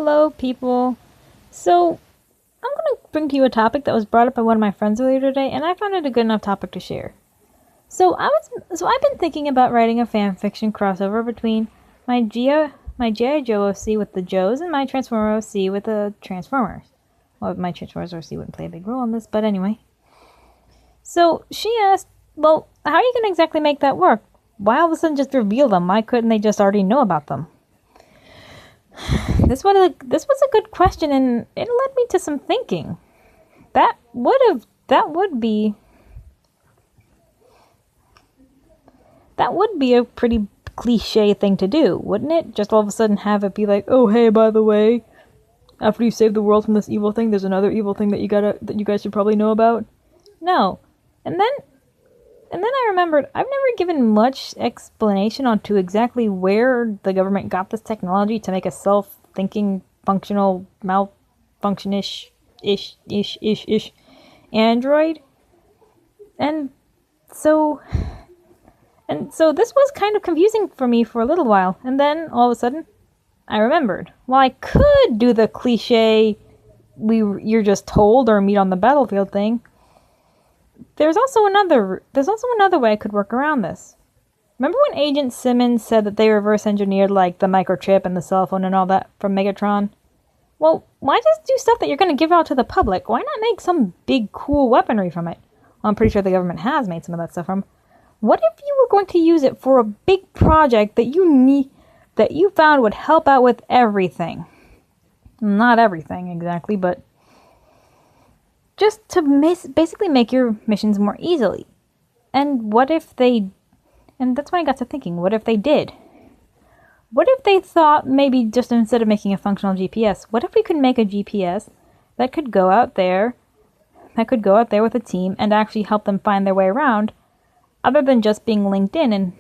Hello, people. So, I'm going to bring to you a topic that was brought up by one of my friends earlier today, and I found it a good enough topic to share. I've been thinking about writing a fan fiction crossover between my g.ijoe OC with the Joes and my Transformer OC with the Transformers. Well, my Transformers OC wouldn't play a big role in this, but anyway. So, she asked, well, how are you going to exactly make that work? Why all of a sudden just reveal them? Why couldn't they just already know about them? This was a good question, and it led me to some thinking. That would be a pretty cliche thing to do, wouldn't it? Just all of a sudden have it be like, oh hey, by the way, after you save the world from this evil thing, there's another evil thing that you guys should probably know about. No, and then I remembered I've never given much explanation on to exactly where the government got this technology to make a self-thinking, functional, malfunction-ish android. And so this was kind of confusing for me for a little while. And then, all of a sudden, I remembered. Well, I could do the cliche, you're just told or meet on the battlefield thing. There's also another way I could work around this. Remember when Agent Simmons said that they reverse engineered like the microchip and the cell phone and all that from Megatron? Well, why just do stuff that you're going to give out to the public? Why not make some big cool weaponry from it? Well, I'm pretty sure the government has made some of that stuff from. What if you were going to use it for a big project that you found would help out with everything? Not everything exactly, but just to basically make your missions more easily. And that's when I got to thinking, what if they did? What if they thought maybe just instead of making a functional GPS, what if we could make a GPS that could go out there with a team and actually help them find their way around, other than just being linked in and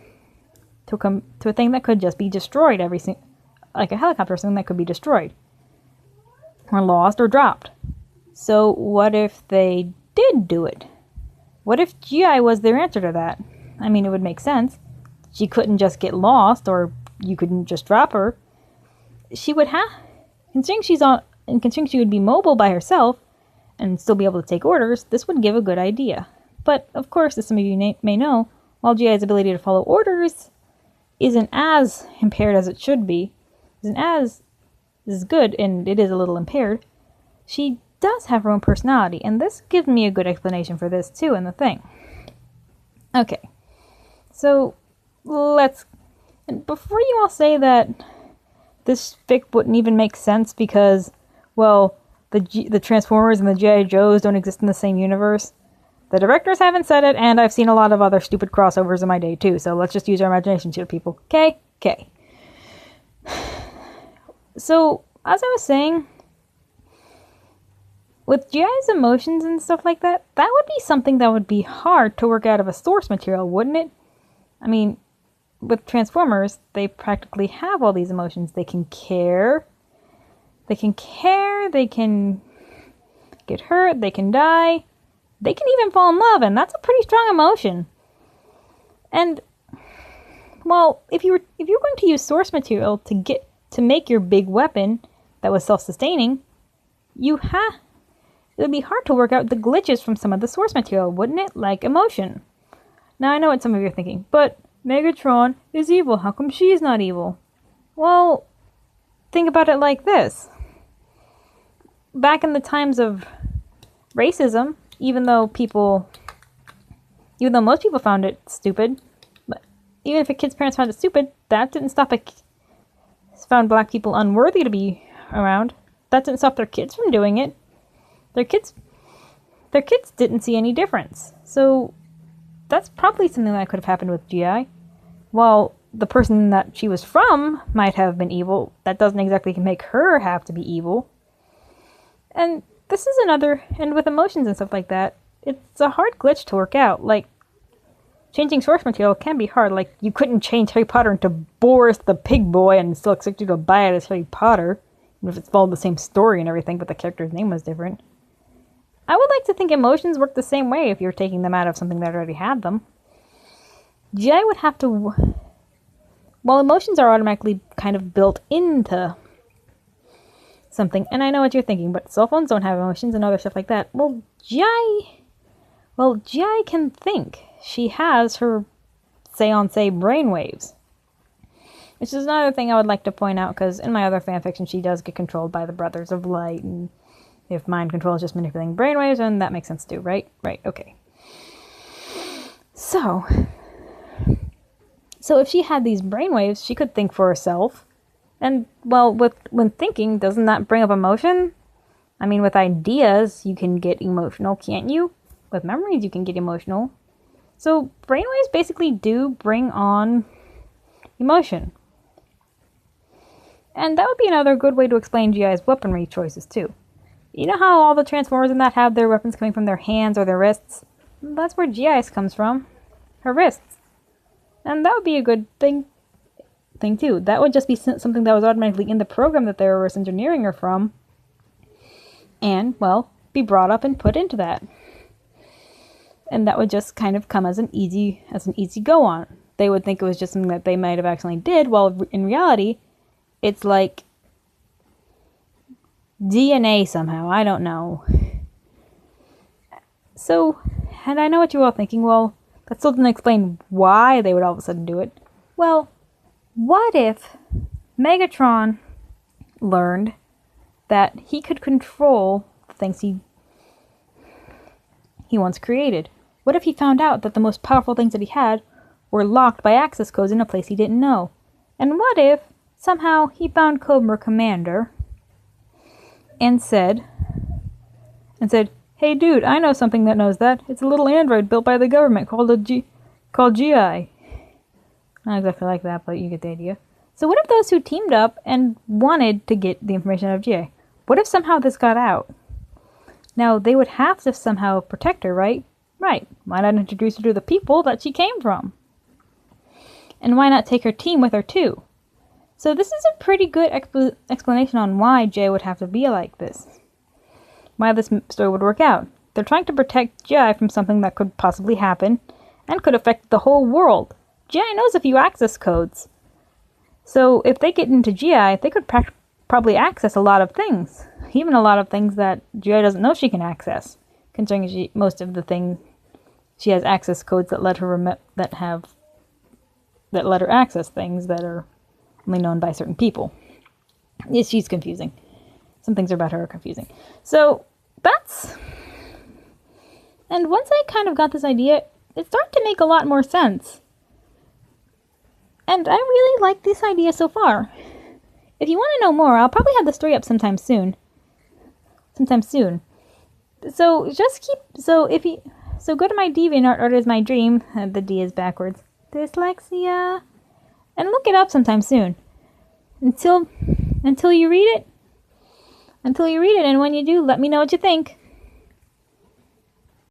to a thing that could just be destroyed like a helicopter or something that could be destroyed or lost or dropped. So what if they did do it? What if G.I. was their answer to that? I mean, it would make sense. She couldn't just get lost, or you couldn't just drop her. She would have, considering she would be mobile by herself and still be able to take orders, this would give a good idea. But, of course, as some of you may know, while G.I.'s ability to follow orders isn't as impaired as it should be, isn't as good, and it is a little impaired, she does have her own personality, and this gives me a good explanation for this too in the thing. Okay, so and before you all say that this fic wouldn't even make sense because, well, the Transformers and the G.I. Joes don't exist in the same universe, the directors haven't said it, and I've seen a lot of other stupid crossovers in my day too, so let's just use our imagination here, people. Okay? So, as I was saying, with G.I.'s emotions and stuff like that, that would be something that would be hard to work out of a source material, wouldn't it? I mean, with Transformers, they practically have all these emotions. They can care, they can get hurt, they can die, they can even fall in love, and that's a pretty strong emotion. And, well, if you were going to use source material to make your big weapon that was self-sustaining, it would be hard to work out the glitches from some of the source material, wouldn't it? Like emotion. Now, I know what some of you are thinking, but Megatron is evil. How come she's not evil? Well, think about it like this. Back in the times of racism, even though most people found it stupid, but even if a kid's parents found it stupid, that didn't stop found black people unworthy to be around. That didn't stop their kids from doing it. Their kids didn't see any difference. So that's probably something that could have happened with G.I. While the person that she was from might have been evil, that doesn't exactly make her have to be evil. And this is and with emotions and stuff like that, it's a hard glitch to work out. Like, changing source material can be hard. Like, you couldn't change Harry Potter into Boris the Pig Boy and still expect you to buy it as Harry Potter, even if it's followed the same story and everything, but the character's name was different. I would like to think emotions work the same way if you're taking them out of something that already had them. G.I. would have to... Well, emotions are automatically kind of built into something, and I know what you're thinking, but cell phones don't have emotions and other stuff like that. Well, g.ijoe can think. She has her seance brainwaves. Which is another thing I would like to point out, because in my other fanfiction, she does get controlled by the Brothers of Light, and if mind control is just manipulating brainwaves, then that makes sense too, right? Right, okay. So if she had these brainwaves, she could think for herself. And, well, when thinking, doesn't that bring up emotion? I mean, with ideas, you can get emotional, can't you? With memories, you can get emotional. So brainwaves basically do bring on emotion. And that would be another good way to explain g.i's weaponry choices, too. You know how all the Transformers in that have their weapons coming from their hands or their wrists? That's where g.i's comes from. Her wrists. And that would be a good thing too. That would just be something that was automatically in the program that they were reverse engineering her from. And, well, be brought up and put into that. And that would just kind of come as an easy go on. They would think it was just something that they might have accidentally did, while in reality, it's like DNA somehow. I don't know. So, and I know what you're all thinking, well, that still doesn't explain why they would all of a sudden do it. Well, what if Megatron learned that he could control the things he once created? What if he found out that the most powerful things that he had were locked by access codes in a place he didn't know? And what if somehow he found Cobra Commander and said, "Hey dude, I know something that knows that. It's a little android built by the government called g.i." Not exactly like that, but you get the idea. So what if those two teamed up and wanted to get the information out of g.i? What if somehow this got out? Now, they would have to somehow protect her, right? Right. Why not introduce her to the people that she came from? And why not take her team with her, too? So this is a pretty good explanation on why Jay would have to be like this. Why this story would work out. They're trying to protect g.i from something that could possibly happen and could affect the whole world. g.i knows a few access codes. So if they get into g.i, they could probably access a lot of things. Even a lot of things that g.i doesn't know she can access. Considering most of the things, she has access codes that let her let her access things that are only known by certain people. Yeah, she's confusing. Some things about her are confusing. So that's... And once I kind of got this idea, it started to make a lot more sense. And I really like this idea so far. If you want to know more, I'll probably have the story up sometime soon. So go to my DeviantArt, Art is my dream. The D is backwards. Dyslexia. And look it up sometime soon. Until you read it. And when you do, let me know what you think.